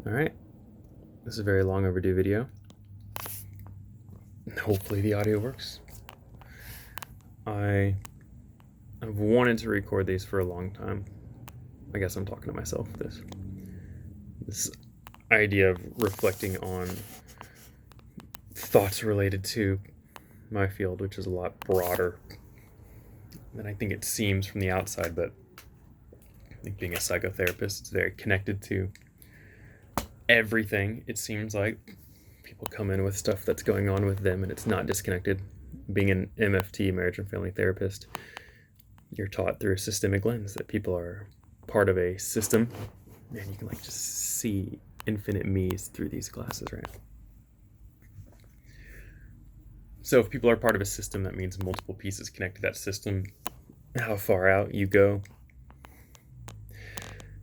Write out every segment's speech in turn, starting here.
All right, this is a very long overdue video. Hopefully the audio works. I have wanted to record these for a long time. I guess I'm talking to myself with this idea of reflecting on thoughts related to my field, which is a lot broader than I think it seems from the outside, but I think being a psychotherapist, it's very connected to everything. It seems like people come in with stuff that's going on with them and it's not disconnected. Being an MFT, marriage and family therapist, you're taught through a systemic lens that people are part of a system, and you can just see infinite me's through these glasses, right? So if people are part of a system, that means multiple pieces connect to that system. How far out you go, I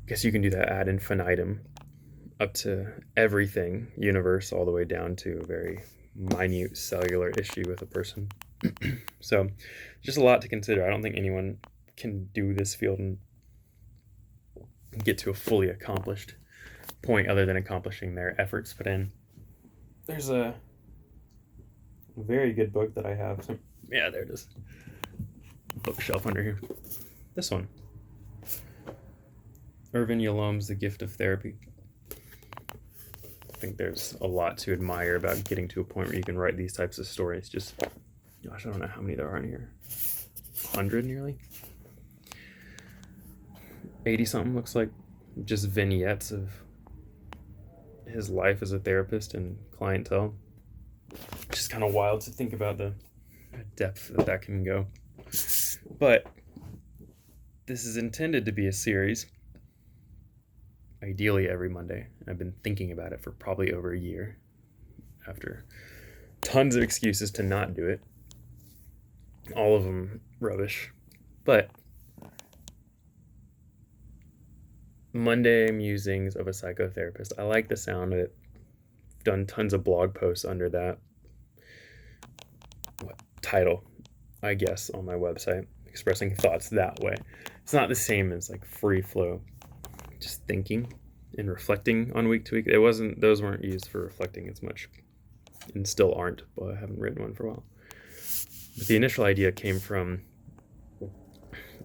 guess you can do that ad infinitum, up to everything, universe, all the way down to a very minute cellular issue with a person. So just a lot to consider. I don't think anyone can do this field and get to a fully accomplished point other than accomplishing their efforts put in. There's a very good book that I have. Yeah, there it is. Bookshelf under here. This one. Irvin Yalom's The Gift of Therapy. I think there's a lot to admire about getting to a point where you can write these types of stories. Just, gosh, I don't know how many there are in here. 100 nearly? 80 something looks like. Just vignettes of his life as a therapist and clientele. Just kind of wild to think about the depth that can go. But this is intended to be a series, ideally every Monday. I've been thinking about it for probably over a year, after tons of excuses to not do it. All of them rubbish. But Monday Musings of a Psychotherapist. I like the sound of it. I've done tons of blog posts under that title, I guess, on my website, expressing thoughts that way. It's not the same as free flow, just thinking and reflecting on week to week. Those weren't used for reflecting as much, and still aren't, but I haven't written one for a while. But the initial idea came from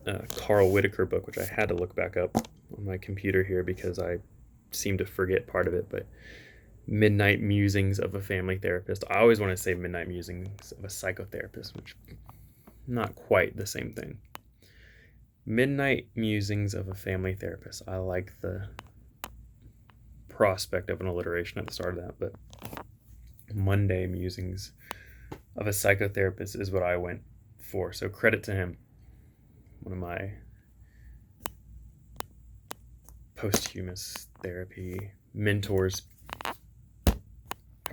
a Carl Whitaker book, which I had to look back up on my computer here because I seem to forget part of it, but Midnight Musings of a Family Therapist. I always want to say Midnight Musings of a Psychotherapist, which not quite the same thing. Midnight Musings of a Family Therapist. I like the prospect of an alliteration at the start of that, but Monday Musings of a Psychotherapist is what I went for. So credit to him. One of my posthumous therapy mentors,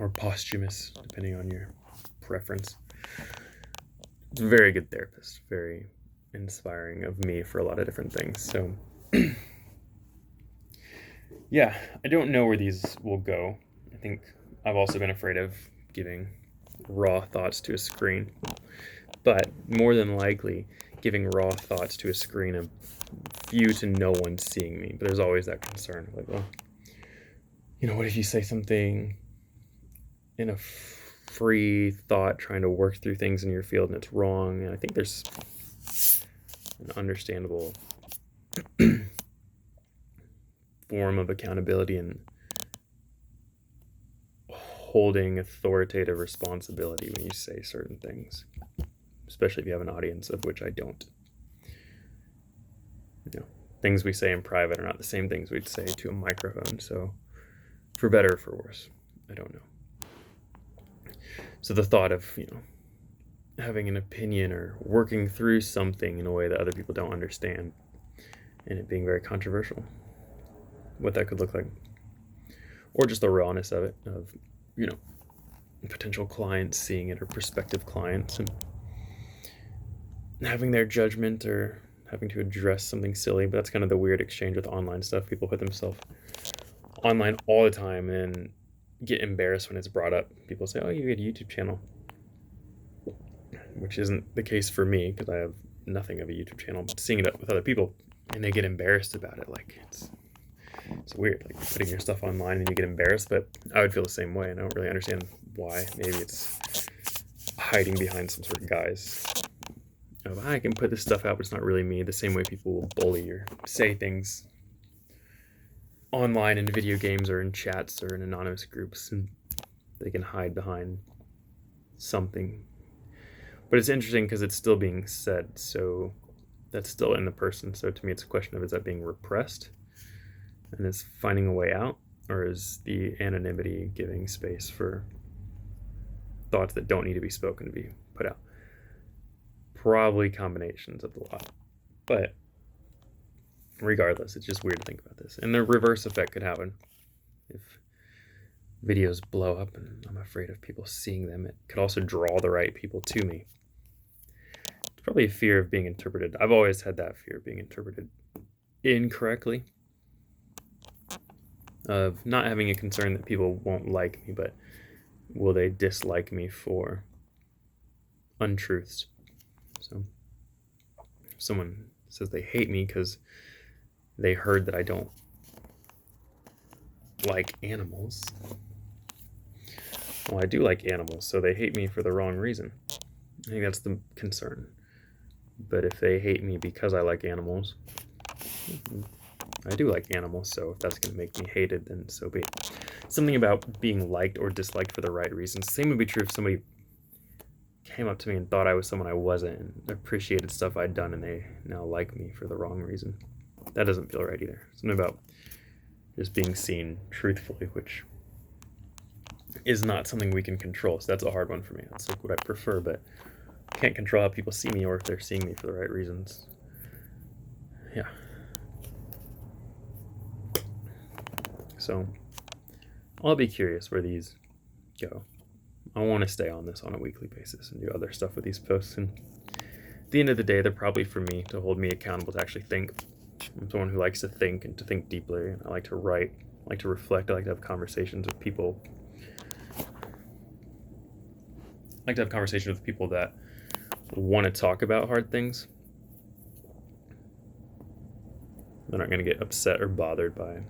or posthumous, depending on your preference. Very good therapist, very inspiring of me for a lot of different things. So yeah, I don't know where these will go. I think I've also been afraid of giving raw thoughts to a screen, but more than likely giving raw thoughts to a screen of few to no one seeing me. But there's always that concern, well, what if you say something in a free thought, trying to work through things in your field, and it's wrong? And I think there's an understandable form of accountability and holding authoritative responsibility when you say certain things, especially if you have an audience, of which I don't. Things we say in private are not the same things we'd say to a microphone. So for better or for worse, I don't know. So the thought of, having an opinion or working through something in a way that other people don't understand, and it being very controversial, what that could look like, or just the rawness of it, of, potential clients seeing it, or prospective clients, and having their judgment, or having to address something silly. But that's kind of the weird exchange with online stuff. People put themselves online all the time and get embarrassed when it's brought up. People say, oh, you had a YouTube channel, which isn't the case for me because I have nothing of a YouTube channel. But seeing it with other people, and they get embarrassed about it, it's It's weird, like putting your stuff online and you get embarrassed, but I would feel the same way, and I don't really understand why. Maybe it's hiding behind some sort of guise of, I can put this stuff out, but it's not really me, the same way people will bully or say things online in video games or in chats or in anonymous groups, and they can hide behind something. But it's interesting because it's still being said, so that's still in the person. So to me, it's a question of, is that being repressed and is finding a way out, or is the anonymity giving space for thoughts that don't need to be spoken to be put out? Probably combinations of the lot. But regardless, it's just weird to think about this. And the reverse effect could happen. If videos blow up and I'm afraid of people seeing them, it could also draw the right people to me. It's probably a fear of being interpreted. I've always had that fear of being interpreted incorrectly, of not having a concern that people won't like me, but will they dislike me for untruths. So if someone says they hate me because they heard that I don't like animals, well, I do like animals, so they hate me for the wrong reason. I think that's the concern. But if they hate me because I like animals, I do like animals, so if that's going to make me hated, then so be it. Something about being liked or disliked for the right reasons. Same would be true if somebody came up to me and thought I was someone I wasn't and appreciated stuff I'd done, and they now like me for the wrong reason. That doesn't feel right either. Something about just being seen truthfully, which is not something we can control. So that's a hard one for me. That's like what I prefer, but I can't control how people see me or if they're seeing me for the right reasons. Yeah. So I'll be curious where these go. I want to stay on this on a weekly basis and do other stuff with these posts. And at the end of the day, they're probably for me to hold me accountable to actually think. I'm someone who likes to think and to think deeply. And I like to write, I like to reflect. I like to have conversations with people. I like to have conversations with people that want to talk about hard things. They're not going to get upset or bothered by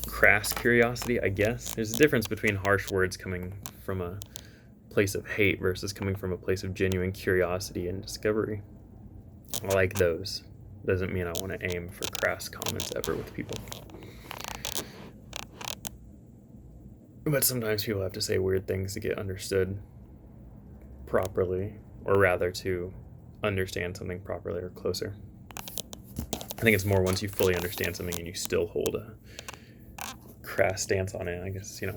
crass curiosity, I guess. There's a difference between harsh words coming from a place of hate versus coming from a place of genuine curiosity and discovery. I like those. Doesn't mean I want to aim for crass comments ever with people. But sometimes people have to say weird things to get understood properly, or rather to understand something properly or closer. I think it's more once you fully understand something and you still hold a crass stance on it, I guess, you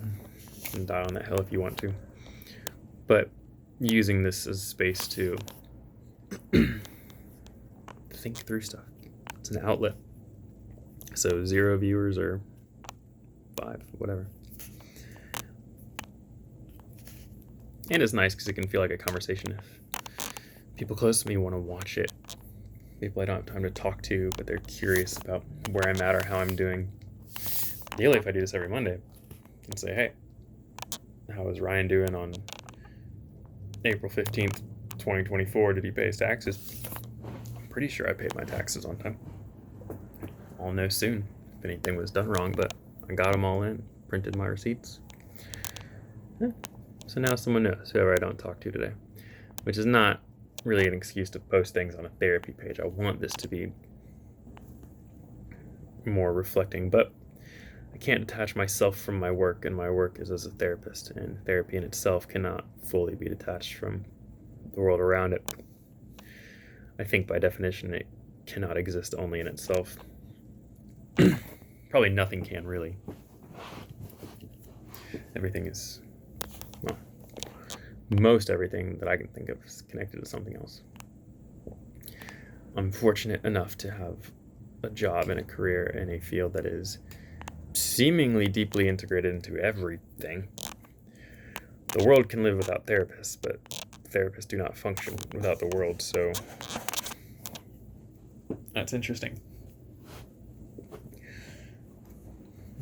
can die on that hill if you want to. But using this as space to think through stuff. It's an outlet. So 0 viewers or 5, whatever. And it's nice because it can feel like a conversation if people close to me want to watch it. People I don't have time to talk to, but they're curious about where I'm at or how I'm doing. Ideally, if I do this every Monday, I can say, hey, how is Ryan doing on April 15th, 2024? Did he pay his taxes? I'm pretty sure I paid my taxes on time. I'll know soon if anything was done wrong, but I got them all in, printed my receipts. Yeah. So now someone knows, whoever I don't talk to today, which is not really an excuse to post things on a therapy page. I want this to be more reflecting, but I can't detach myself from my work, and my work is as a therapist, and therapy in itself cannot fully be detached from the world around it. I think by definition it cannot exist only in itself. Probably nothing can, really. Everything is, well, most everything that I can think of is connected to something else. I'm fortunate enough to have a job and a career in a field that is seemingly deeply integrated into everything. The world can live without therapists, but therapists do not function without the world, so that's interesting.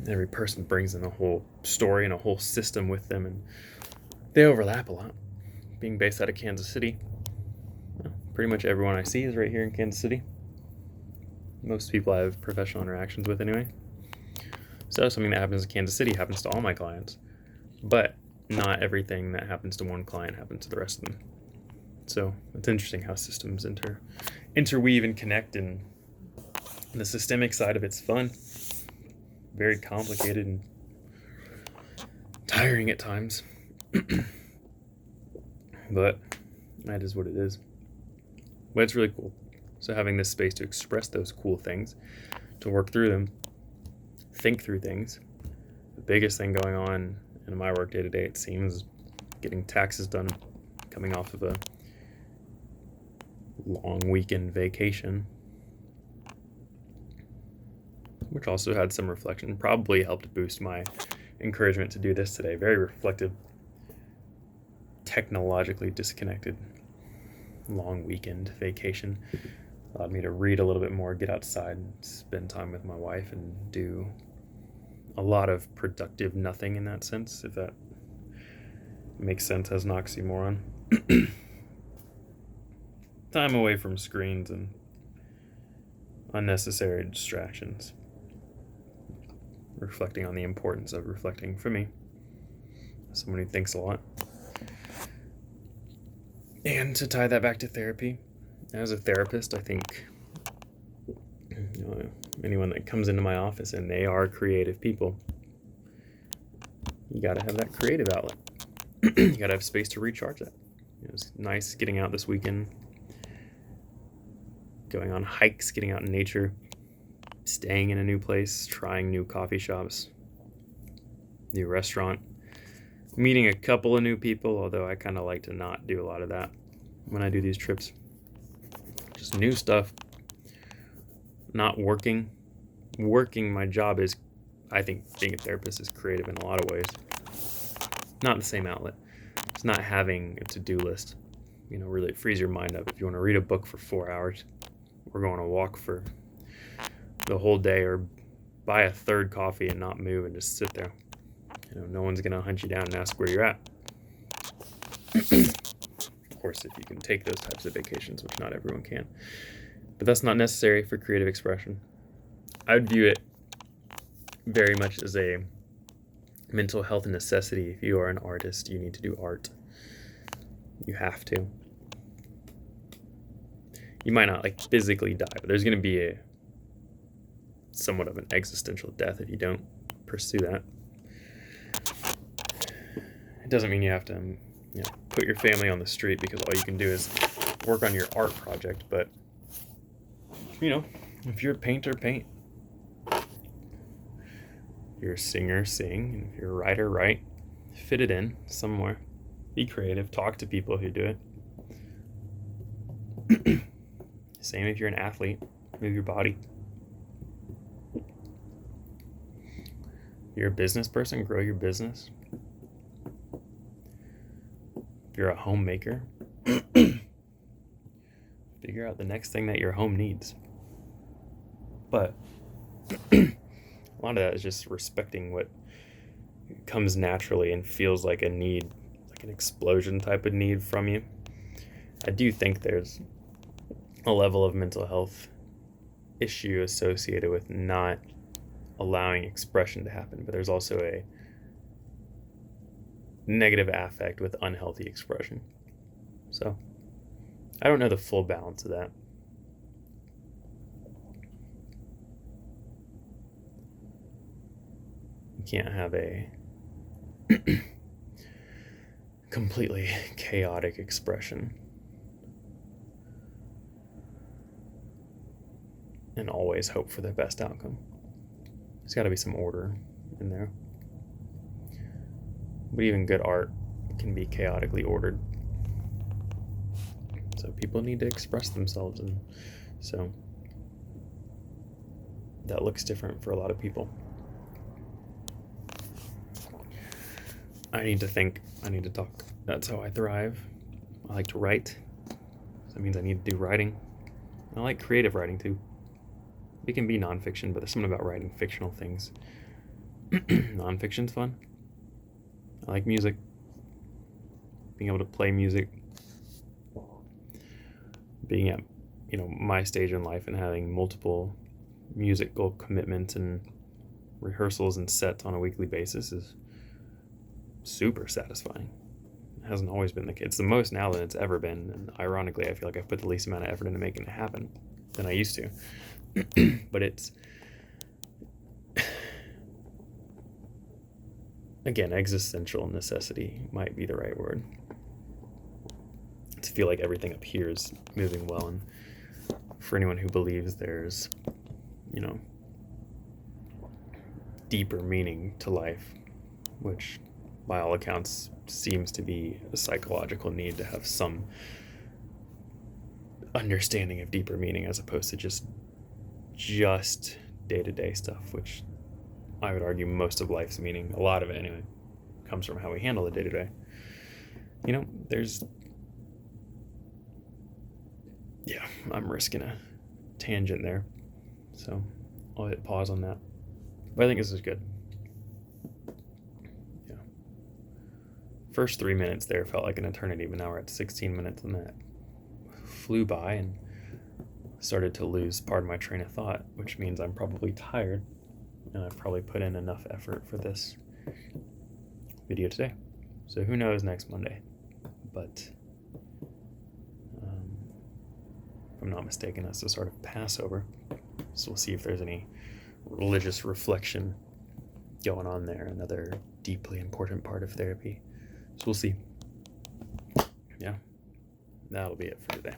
Every person brings in a whole story and a whole system with them, and they overlap a lot. Being based out of Kansas City, pretty much everyone I see is right here in Kansas City. most people I have professional interactions with anyway. So something that happens in Kansas City happens to all my clients, but not everything that happens to one client happens to the rest of them. So it's interesting how systems interweave and connect, and the systemic side of it's fun, very complicated and tiring at times, but that is what it is. But it's really cool. So having this space to express those cool things, to work through them, think through things. The biggest thing going on in my work day to day, it seems, getting taxes done, coming off of a long weekend vacation, which also had some reflection, probably helped boost my encouragement to do this today. Very reflective, technologically disconnected long weekend vacation allowed me to read a little bit more, get outside, and spend time with my wife, and do a lot of productive nothing in that sense, if that makes sense as an oxymoron. Time away from screens and unnecessary distractions. Reflecting on the importance of reflecting for me, someone who thinks a lot. And to tie that back to therapy, as a therapist, I think anyone that comes into my office and they are creative people, you got to have that creative outlet. You got to have space to recharge that. It was nice getting out this weekend, going on hikes, getting out in nature, staying in a new place, trying new coffee shops, new restaurant, meeting a couple of new people, although I kind of like to not do a lot of that when I do these trips. Just new stuff, not working. Working, my job is, I think being a therapist is creative in a lot of ways. Not the same outlet. It's not having a to-do list. Really frees your mind up. If you want to read a book for 4 hours, or go on a walk for the whole day, or buy a third coffee and not move and just sit there. No one's going to hunt you down and ask where you're at. Of course, if you can take those types of vacations, which not everyone can. But that's not necessary for creative expression. I would view it very much as a mental health necessity. If you are an artist, you need to do art. You have to. You might not physically die, but there's going to be somewhat of an existential death if you don't pursue that. It doesn't mean you have to put your family on the street because all you can do is work on your art project, but if you're a painter, paint. If you're a singer, sing. And if you're a writer, write. Fit it in somewhere. Be creative. Talk to people who do it. Same if you're an athlete. Move your body. If you're a business person, grow your business. If you're a homemaker, figure out the next thing that your home needs. But a lot of that is just respecting what comes naturally and feels like a need, like an explosion type of need from you. I do think there's a level of mental health issue associated with not allowing expression to happen, but there's also a negative affect with unhealthy expression. So I don't know the full balance of that. You can't have a completely chaotic expression and always hope for the best outcome. There's got to be some order in there. But even good art can be chaotically ordered. So people need to express themselves, and so that looks different for a lot of people. I need to think, I need to talk. That's how I thrive. I like to write. So that means I need to do writing. I like creative writing too. It can be nonfiction, but there's something about writing fictional things. Nonfiction's fun. I like music. Being able to play music. Being at, my stage in life and having multiple musical commitment and rehearsals and sets on a weekly basis is super satisfying. It hasn't always been the case. It's the most now than it's ever been, and ironically, I feel like I've put the least amount of effort into making it happen than I used to. But it's, again, existential necessity might be the right word. To feel like everything up here is moving well, and for anyone who believes there's, deeper meaning to life, which by all accounts seems to be a psychological need to have some understanding of deeper meaning as opposed to just day-to-day stuff, which I would argue most of life's meaning, a lot of it anyway, comes from how we handle the day-to-day. I'm risking a tangent there, so I'll hit pause on that. But I think this is good. Yeah. First 3 minutes there felt like an eternity, but now we're at 16 minutes, and that flew by and started to lose part of my train of thought, which means I'm probably tired, and I've probably put in enough effort for this video today. So who knows next Monday, but if I'm not mistaken, that's a sort of Passover. So we'll see if there's any religious reflection going on there, another deeply important part of therapy. So we'll see. Yeah, that'll be it for today.